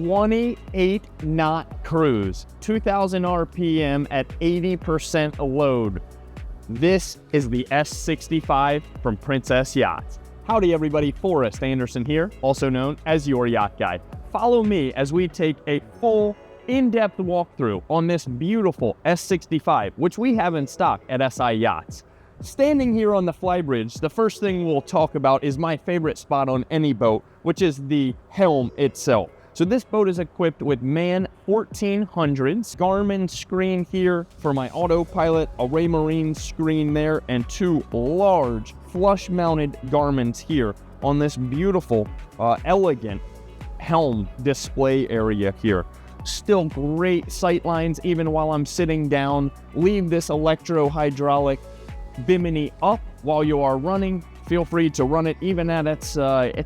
28 knot cruise, 2000 RPM at 80% load. This is the S65 from Princess Yachts. Howdy everybody, Forrest Anderson here, also known as your yacht guide. Follow me as we take a full in-depth walkthrough on this beautiful S65, which we have in stock at SI Yachts. Standing here on the Flybridge, the first thing we'll talk about is my favorite spot on any boat, which is the helm itself. So this boat is equipped with MAN 1400s, Garmin screen here for my autopilot, a Reimagined screen there, and two large flush-mounted Garmins here on this beautiful, elegant helm display area here. Still great sight lines even while I'm sitting down. Leave this electro-hydraulic bimini up while you are running. Feel free to run it even at its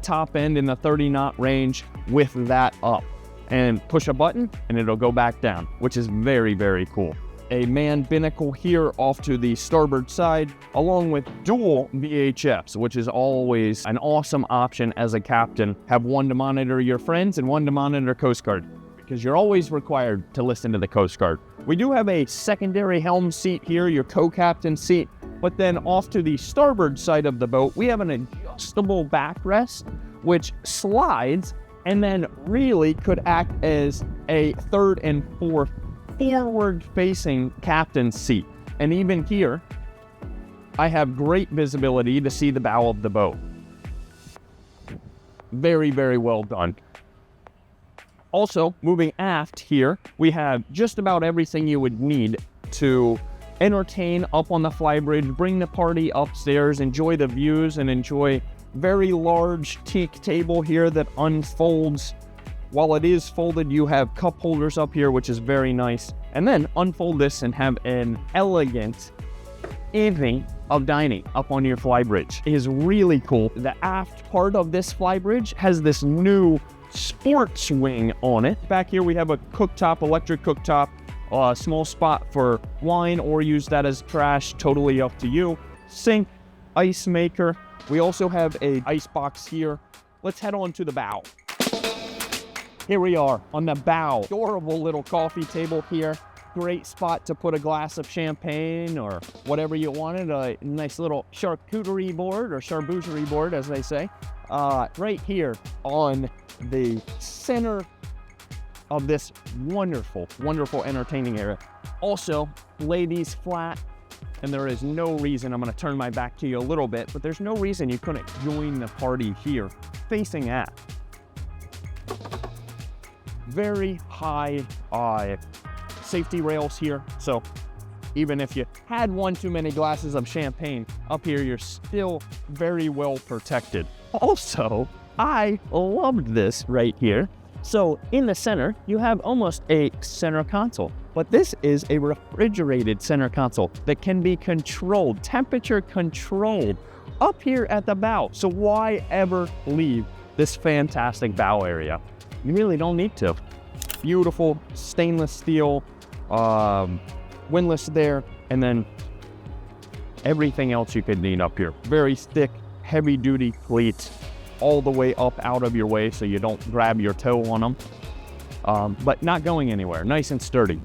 top end in the 30 knot range with that up. And push a button and it'll go back down, which is very, very cool. A MAN binnacle here off to the starboard side, along with dual VHFs, which is always an awesome option as a captain. Have one to monitor your friends and one to monitor Coast Guard, because you're always required to listen to the Coast Guard. We do have a secondary helm seat here, your co-captain seat, but then off to the starboard side of the boat, we have an adjustable backrest, which slides and then really could act as a third and fourth forward-facing captain's seat. And even here, I have great visibility to see the bow of the boat. Very, very well done. Also, moving aft here, we have just about everything you would need to entertain up on the Flybridge, bring the party upstairs, enjoy the views, and enjoy very large teak table here that unfolds. While it is folded, you have cup holders up here, which is very nice. And then unfold this and have an elegant evening of dining up on your Flybridge. It is really cool. The aft part of this Flybridge has this new sports wing on it. Back here we have a cooktop, electric cooktop, a small spot for wine, or use that as trash, totally up to you. Sink, ice maker. We also have a ice box here. Let's head on to the bow. Here we are on the bow. Adorable little coffee table here. Great spot to put a glass of champagne or whatever you wanted. A nice little charcuterie board, or charboucherie board as they say. Right here on the center of this wonderful, wonderful entertaining area. Also, lay these flat, and there is no reason, I'm gonna turn my back to you a little bit, but there's no reason you couldn't join the party here, facing aft. Very high safety rails here, so even if you had one too many glasses of champagne up here, you're still very well protected. Also, I loved this right here. So in the center, you have almost a center console, but this is a refrigerated center console that can be controlled, temperature controlled up here at the bow. So why ever leave this fantastic bow area? You really don't need to. Beautiful stainless steel windlass there, and then everything else you could need up here. Very thick, heavy duty cleats all the way up out of your way so you don't grab your toe on them, but not going anywhere, nice and sturdy.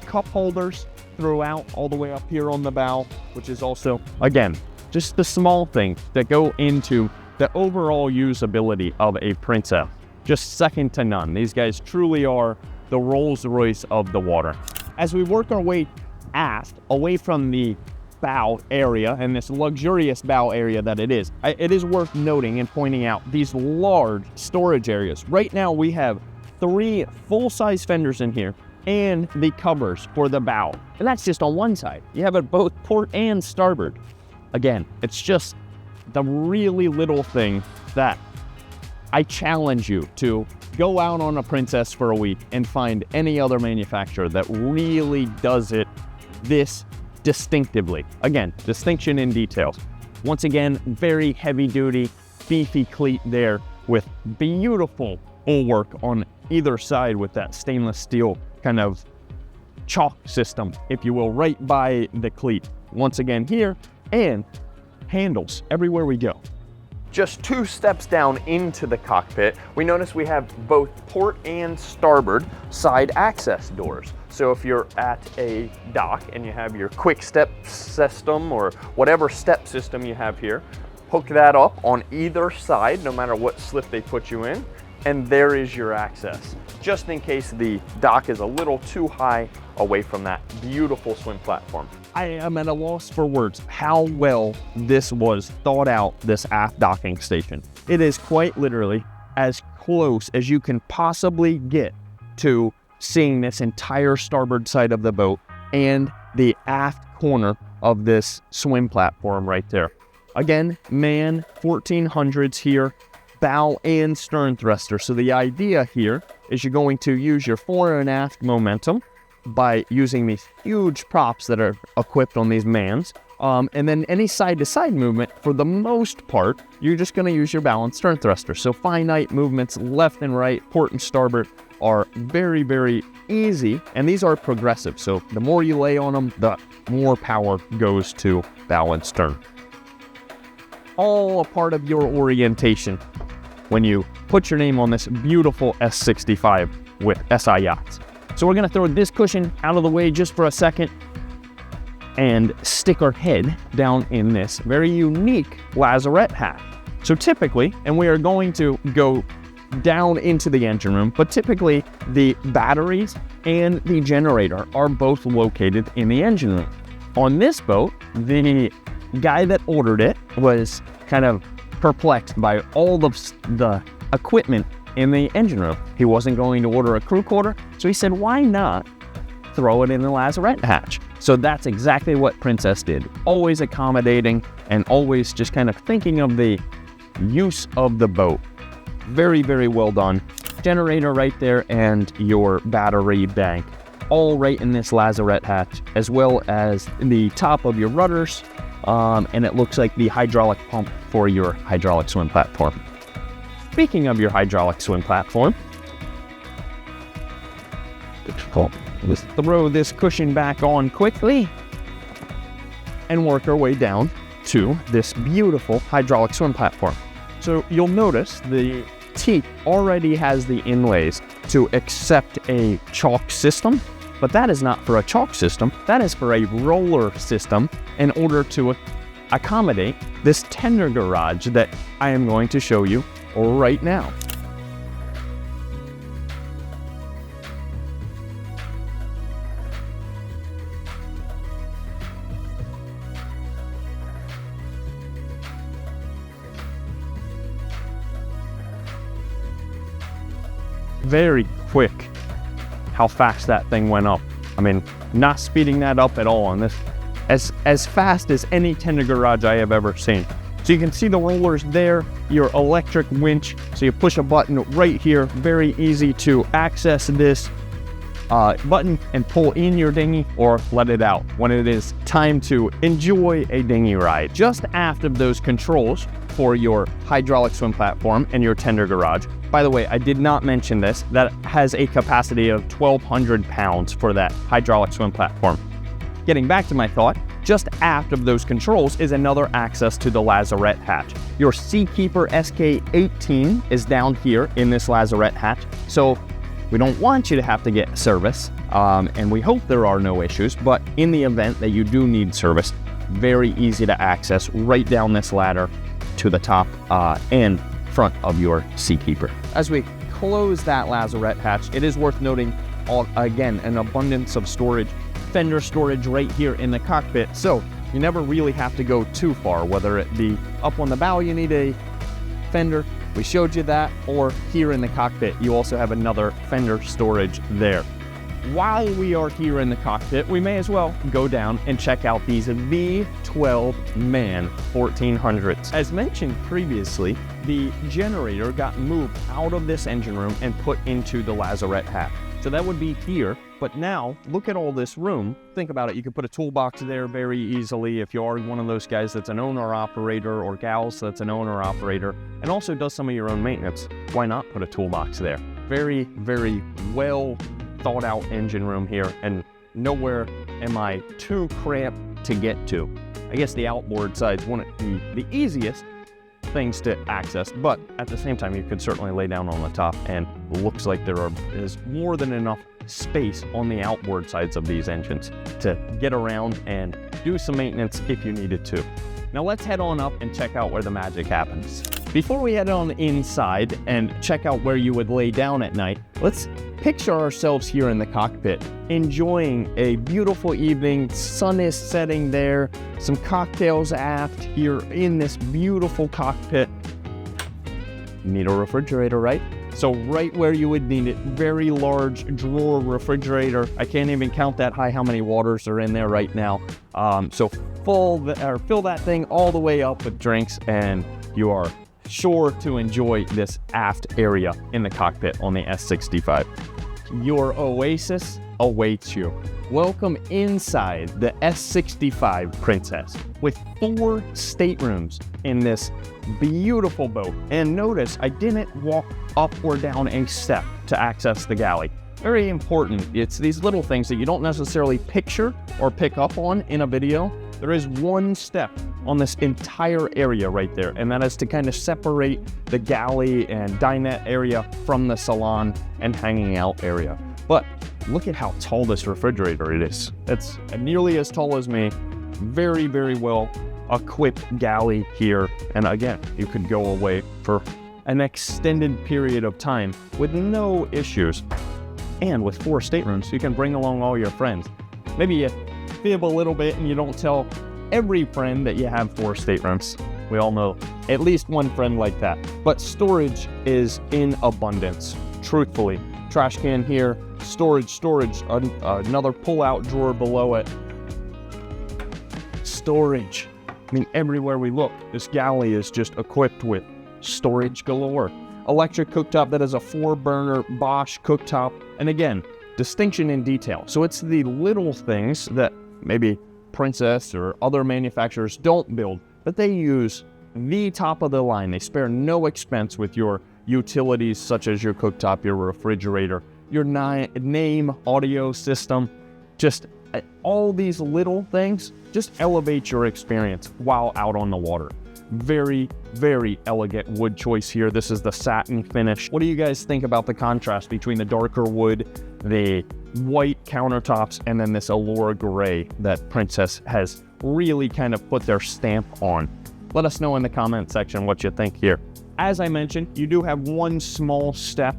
Cup holders throughout all the way up here on the bow, which is also, again, just the small things that go into the overall usability of a Princess. Just second to none. These guys truly are the Rolls Royce of the water. As we work our way aft, away from the bow area and this luxurious bow area that it is worth noting and pointing out these large storage areas. Right now we have 3 full-size fenders in here and the covers for the bow, and that's just on one side. You have it both port and starboard. Again, it's just the really little thing that I challenge you to go out on a Princess for a week and find any other manufacturer that really does it this distinctively. Again, distinction in details. Once again, very heavy duty, beefy cleat there with beautiful bulwark on either side with that stainless steel kind of chalk system, if you will, right by the cleat. Once again here, and handles everywhere we go. Just 2 steps down into the cockpit, we notice we have both port and starboard side access doors. So if you're at a dock and you have your quick step system or whatever step system you have here, hook that up on either side, no matter what slip they put you in, and there is your access, just in case the dock is a little too high away from that beautiful swim platform. I am at a loss for words how well this was thought out, this aft docking station. It is quite literally as close as you can possibly get to seeing this entire starboard side of the boat and the aft corner of this swim platform right there. Again, man, 1400s here, bow and stern thruster. So the idea here is you're going to use your fore and aft momentum by using these huge props that are equipped on these mans. And then any side-to-side movement, for the most part, you're just going to use your bow and stern thruster. So finite movements left and right, port and starboard, are very, very easy, and these are progressive. So the more you lay on them, the more power goes to bow and stern. All a part of your orientation when you put your name on this beautiful S65 with SI Yachts. So we're gonna throw this cushion out of the way just for a second and stick our head down in this very unique lazarette hatch. So typically, and we are going to go down into the engine room, but typically the batteries and the generator are both located in the engine room. On this boat, the guy that ordered it was kind of perplexed by all the equipment in the engine room. He wasn't going to order a crew quarter, so he said, why not throw it in the lazarette hatch? So that's exactly what Princess did. Always accommodating and always just kind of thinking of the use of the boat. Very, very well done. Generator right there and your battery bank, all right in this lazarette hatch, as well as the top of your rudders, and it looks like the hydraulic pump for your hydraulic swim platform. Speaking of your hydraulic swim platform, let's throw this cushion back on quickly and work our way down to this beautiful hydraulic swim platform. So you'll notice the teak already has the inlays to accept a chalk system, but that is not for a chalk system, that is for a roller system in order to accommodate this tender garage that I am going to show you right now. Very quick how fast that thing went up. I mean, not speeding that up at all on this. As fast as any tender garage I have ever seen. So you can see the rollers there, your electric winch. So you push a button right here, very easy to access this button and pull in your dinghy or let it out when it is time to enjoy a dinghy ride. Just aft of those controls for your hydraulic swim platform and your tender garage. By the way, I did not mention this, that has a capacity of 1,200 pounds for that hydraulic swim platform. Getting back to my thought, just aft of those controls is another access to the lazarette hatch. Your Seakeeper SK18 is down here in this lazarette hatch, so we don't want you to have to get service, and we hope there are no issues, but in the event that you do need service, very easy to access right down this ladder to the top and front of your Seakeeper. As we close that lazarette hatch, it is worth noting, again, an abundance of storage, fender storage right here in the cockpit, so you never really have to go too far, whether it be up on the bow you need a fender, we showed you that, or here in the cockpit you also have another fender storage there. While we are here in the cockpit, we may as well go down and check out these V12 MAN 1400s. As mentioned previously, the generator got moved out of this engine room and put into the lazarette hatch. So that would be here, but now look at all this room. Think about it, you could put a toolbox there very easily if you are one of those guys that's an owner-operator or gals that's an owner-operator and also does some of your own maintenance. Why not put a toolbox there? Very, very well thought out engine room here, and nowhere am I too cramped to get to. I guess the outboard side's one of the easiest, things to access, but at the same time, you could certainly lay down on the top, and looks like there is more than enough space on the outboard sides of these engines to get around and do some maintenance if you needed to. Now let's head on up and check out where the magic happens. Before we head on inside and check out where you would lay down at night, let's picture ourselves here in the cockpit, enjoying a beautiful evening. Sun is setting there, some cocktails aft here in this beautiful cockpit. You need a refrigerator, right? So right where you would need it, very large drawer refrigerator. I can't even count that high how many waters are in there right now. So fill that thing all the way up with drinks, and you are sure to enjoy this aft area in the cockpit on the S65. Your oasis awaits you. Welcome inside the S65 Princess with 4 staterooms in this beautiful boat. And notice I didn't walk up or down a step to access the galley. Very important. It's these little things that you don't necessarily picture or pick up on in a video. There is one step on this entire area right there, and that is to kind of separate the galley and dinette area from the salon and hanging out area. But look at how tall this refrigerator it is. It's nearly as tall as me. Very, very well equipped galley here. And again, you could go away for an extended period of time with no issues. And with 4 staterooms, you can bring along all your friends. Maybe you fib a little bit and you don't tell every friend that you have 4 staterooms. We all know at least one friend like that. But storage is in abundance, truthfully. Trash can here, storage, another pull-out drawer below it. Storage. I mean, everywhere we look, this galley is just equipped with storage galore. Electric cooktop that is a 4-burner Bosch cooktop. And again, distinction in detail. So it's the little things that maybe Princess or other manufacturers don't build, but they use the top of the line. They spare no expense with your utilities such as your cooktop, your refrigerator, your name audio system. Just all these little things just elevate your experience while out on the water. Very, very elegant wood choice here. This is the satin finish. What do you guys think about the contrast between the darker wood, the white countertops, and then this Allure gray that Princess has really kind of put their stamp on? Let us know in the comment section what you think here. As I mentioned, you do have one small step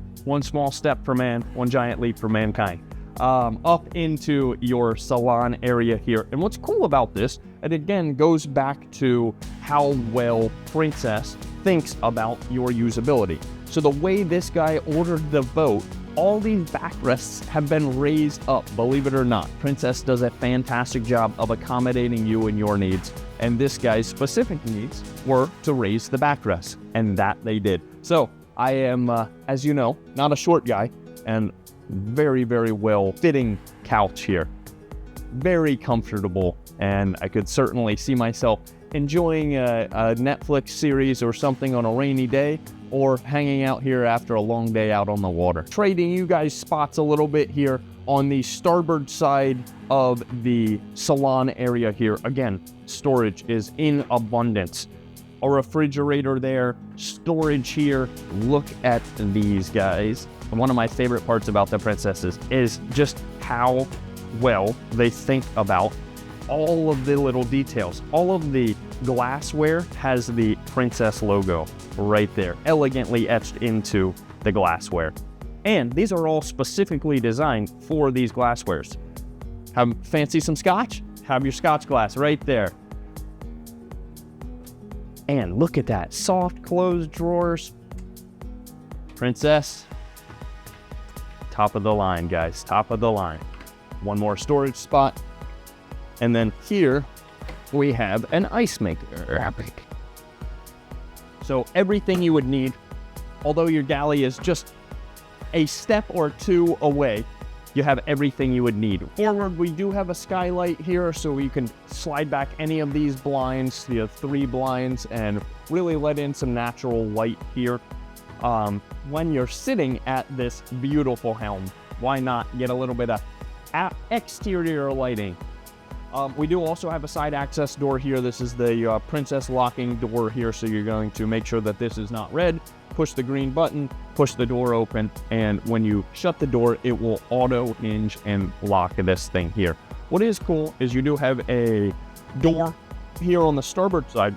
for man, one giant leap for mankind. Up into your salon area here. And what's cool about this, it again goes back to how well Princess thinks about your usability. So the way this guy ordered the boat, all these backrests have been raised up, believe it or not. Princess does a fantastic job of accommodating you and your needs. And this guy's specific needs were to raise the backrest, and that they did. So I am, as you know, not a short guy, and very, very well fitting couch here. Very comfortable, and I could certainly see myself enjoying a Netflix series or something on a rainy day, or hanging out here after a long day out on the water. Trading you guys spots a little bit here on the starboard side of the salon area here. Again, storage is in abundance. A refrigerator there, storage here. Look at these guys. One of my favorite parts about the Princesses is just how well they think about all of the little details. All of the glassware has the Princess logo right there, elegantly etched into the glassware. And these are all specifically designed for these glasswares. Fancy some scotch? Have your scotch glass right there. And look at that, soft closed drawers. Princess, top of the line, guys, top of the line. One more storage spot. And then here we have an ice maker. So everything you would need, although your galley is just a step or two away, you have everything you would need. Forward, we do have a skylight here, so you can slide back any of these blinds. You have 3 blinds and really let in some natural light here. When you're sitting at this beautiful helm, why not get a little bit of exterior lighting? We do also have a side access door here. This is the Princess locking door here, so you're going to make sure that this is not red. Push the green button, push the door open, and when you shut the door, it will auto hinge and lock this thing here. What is cool is you do have a door here on the starboard side.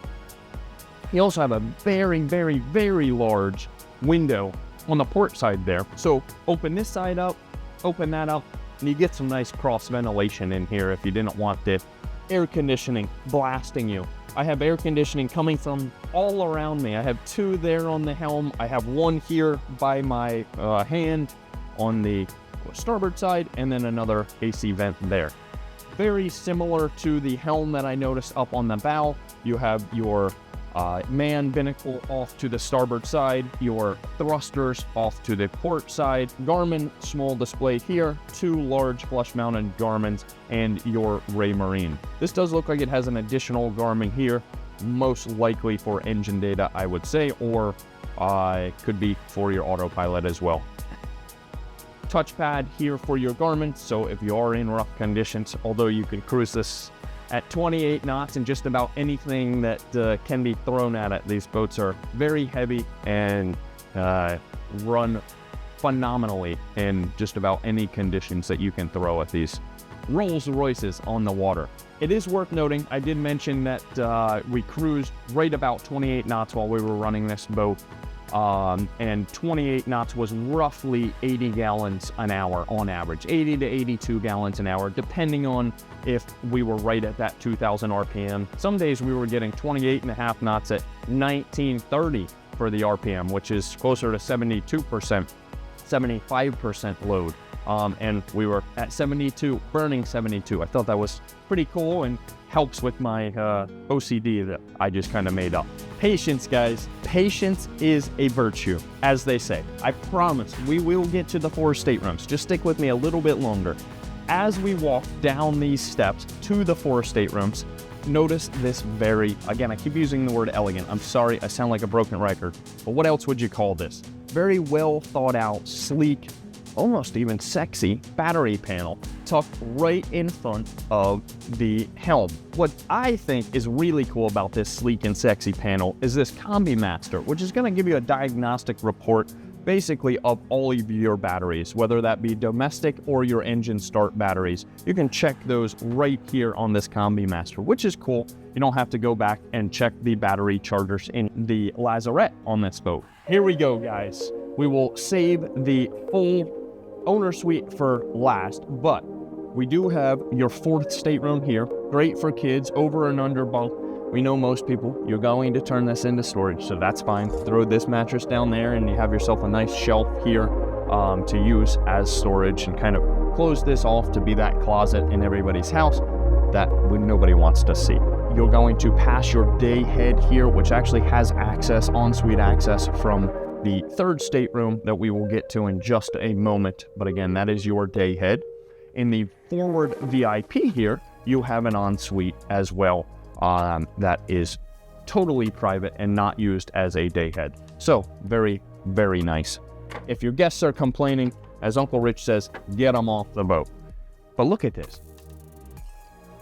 You also have a very, very, very large window on the port side there. So open this side up, open that up, and you get some nice cross ventilation in here if you didn't want the air conditioning blasting you. I have air conditioning coming from all around me. I have two there on the helm. I have one here by my hand on the starboard side, and then another AC vent there. Very similar to the helm that I noticed up on the bow. You have your man binnacle off to the starboard side, your thrusters off to the port side, Garmin small display here, two large flush mounted Garmins, and your Reimagined. This does look like it has an additional Garmin here, most likely for engine data, I would say, or could be for your autopilot as well. Touchpad here for your Garmin, so if you are in rough conditions, although you can cruise this at 28 knots and just about anything that can be thrown at it. These boats are very heavy and run phenomenally in just about any conditions that you can throw at these Rolls Royces on the water. It is worth noting, I did mention that we cruised right about 28 knots while we were running this boat. And 28 knots was roughly 80 gallons an hour on average, 80 to 82 gallons an hour, depending on if we were right at that 2000 RPM. Some days we were getting 28.5 knots at 1930 for the RPM, which is closer to 72%, 75% load. And we were at 72, burning 72. I thought that was pretty cool and helps with my OCD that I just kind of made up. Patience, guys. Patience is a virtue, as they say. I promise we will get to the 4 staterooms. Just stick with me a little bit longer. As we walk down these steps to the 4 staterooms, notice this very, again, I keep using the word elegant. I'm sorry, I sound like a broken record, but what else would you call this? Very well thought out, sleek, almost even sexy battery panel tucked right in front of the helm. What I think is really cool about this sleek and sexy panel is this Combi Master, which is going to give you a diagnostic report basically of all of your batteries, whether that be domestic or your engine start batteries. You can check those right here on this Combi Master, which is cool. You don't have to go back and check the battery chargers in the lazarette on this boat. Here we go, guys. We will save the full owner suite for last, but we do have your 4th stateroom here. Great for kids, over and under bunk. We know most people, you're going to turn this into storage, so that's fine. Throw this mattress down there and you have yourself a nice shelf here to use as storage, and kind of close this off to be that closet in everybody's house that nobody wants to see. You're going to pass your day head here, which actually has access, en-suite access from the 3rd stateroom that we will get to in just a moment. But again, that is your day head. In the forward VIP here, you have an ensuite as well that is totally private and not used as a day head. So very, very nice. If your guests are complaining, as Uncle Rich says, get them off the boat. But look at this.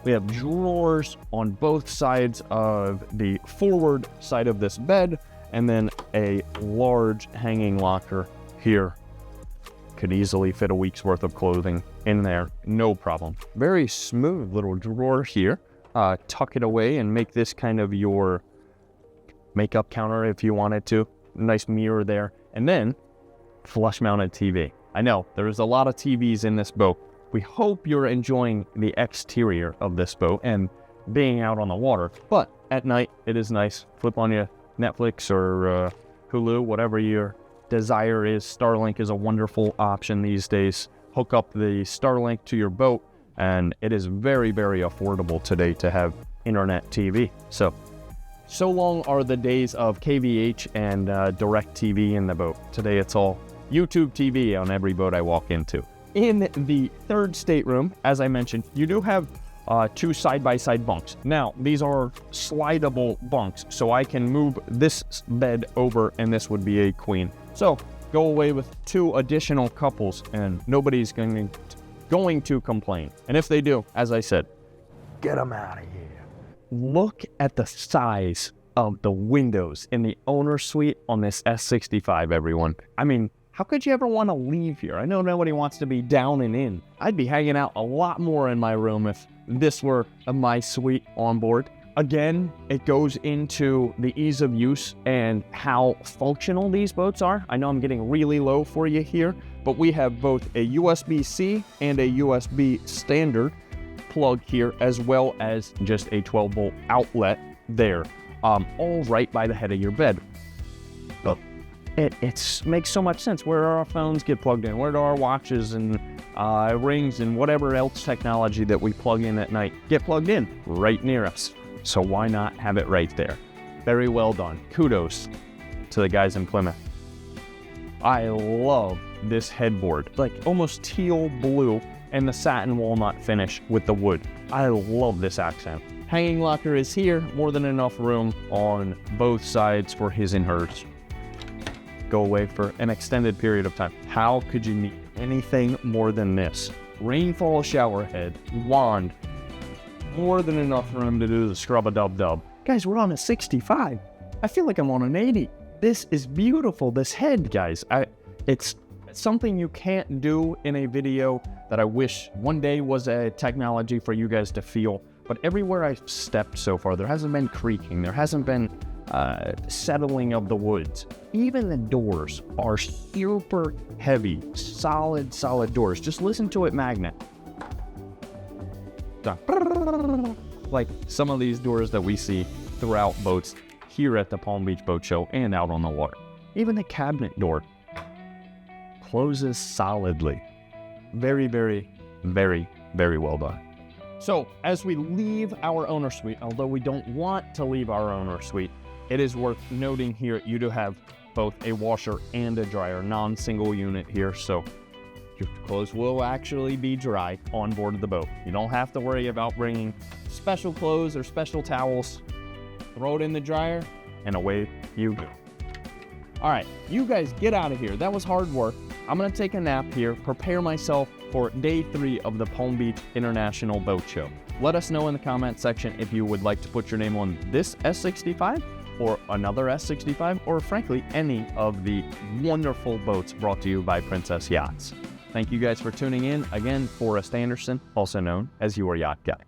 We have drawers on both sides of the forward side of this bed, and then a large hanging locker here. Could easily fit a week's worth of clothing in there, no problem. Very smooth little drawer here. Tuck it away and make this kind of your makeup counter if you wanted to. Nice mirror there. And then flush mounted TV. I know there's a lot of TVs in this boat. We hope you're enjoying the exterior of this boat and being out on the water, but at night it is nice. Flip on your Netflix or Hulu, whatever your desire is. Starlink is a wonderful option these days. Hook up the Starlink to your boat, and it is very, very affordable today to have internet TV. So long are the days of KVH and direct TV in the boat. Today it's all YouTube TV on every boat I walk into. In the 3rd stateroom, as I mentioned, you do have 2 side-by-side bunks. Now, these are slidable bunks, so I can move this bed over and this would be a queen. So go away with 2 additional couples and nobody's going to complain. And if they do, as I said, Get them out of here. Look at the size of the windows in the owner suite on this S65, everyone. I mean, how could you ever want to leave here? I know nobody wants to be down and in. I'd be hanging out a lot more in my room if this were my suite on board. Again, it goes into the ease of use and how functional these boats are. I know I'm getting really low for you here, but we have both a USB-C and a USB standard plug here, as well as just a 12-volt outlet there, all right by the head of your bed. It makes so much sense. Where our phones get plugged in, where do our watches and rings and whatever else technology that we plug in at night get plugged in? Right near us. So why not have it right there? Very well done. Kudos to the guys in Plymouth. I love this headboard, like almost teal blue, and the satin walnut finish with the wood. I love this accent. Hanging locker is here, more than enough room on both sides for his and hers. Go away for an extended period of time. How could you need anything more than this? Rainfall shower head, wand, more than enough room to do the scrub-a-dub-dub. Guys, we're on a 65. I feel like I'm on an 80. This is beautiful, this head, guys. It's something you can't do in a video that I wish one day was a technology for you guys to feel. But everywhere I've stepped so far, there hasn't been creaking. There hasn't been settling of the woods. Even the doors are super heavy, solid doors. Just listen to it magnet. Like some of these doors that we see throughout boats here at the Palm Beach Boat Show and out on the water. Even the cabinet door closes solidly. Very, very, very, very well done. So as we leave our owner suite, although we don't want to leave our owner suite, it is worth noting here you do have both a washer and a dryer, non-single unit here, so your clothes will actually be dry on board of the boat. You don't have to worry about bringing special clothes or special towels. Throw it in the dryer and away you go. All right, you guys get out of here. That was hard work. I'm gonna take a nap here, prepare myself for day 3 of the Palm Beach International Boat Show. Let us know in the comment section if you would like to put your name on this S65 or another S65, or frankly, any of the wonderful boats brought to you by Princess Yachts. Thank you guys for tuning in. Again, Forrest Anderson, also known as your Yacht Guy.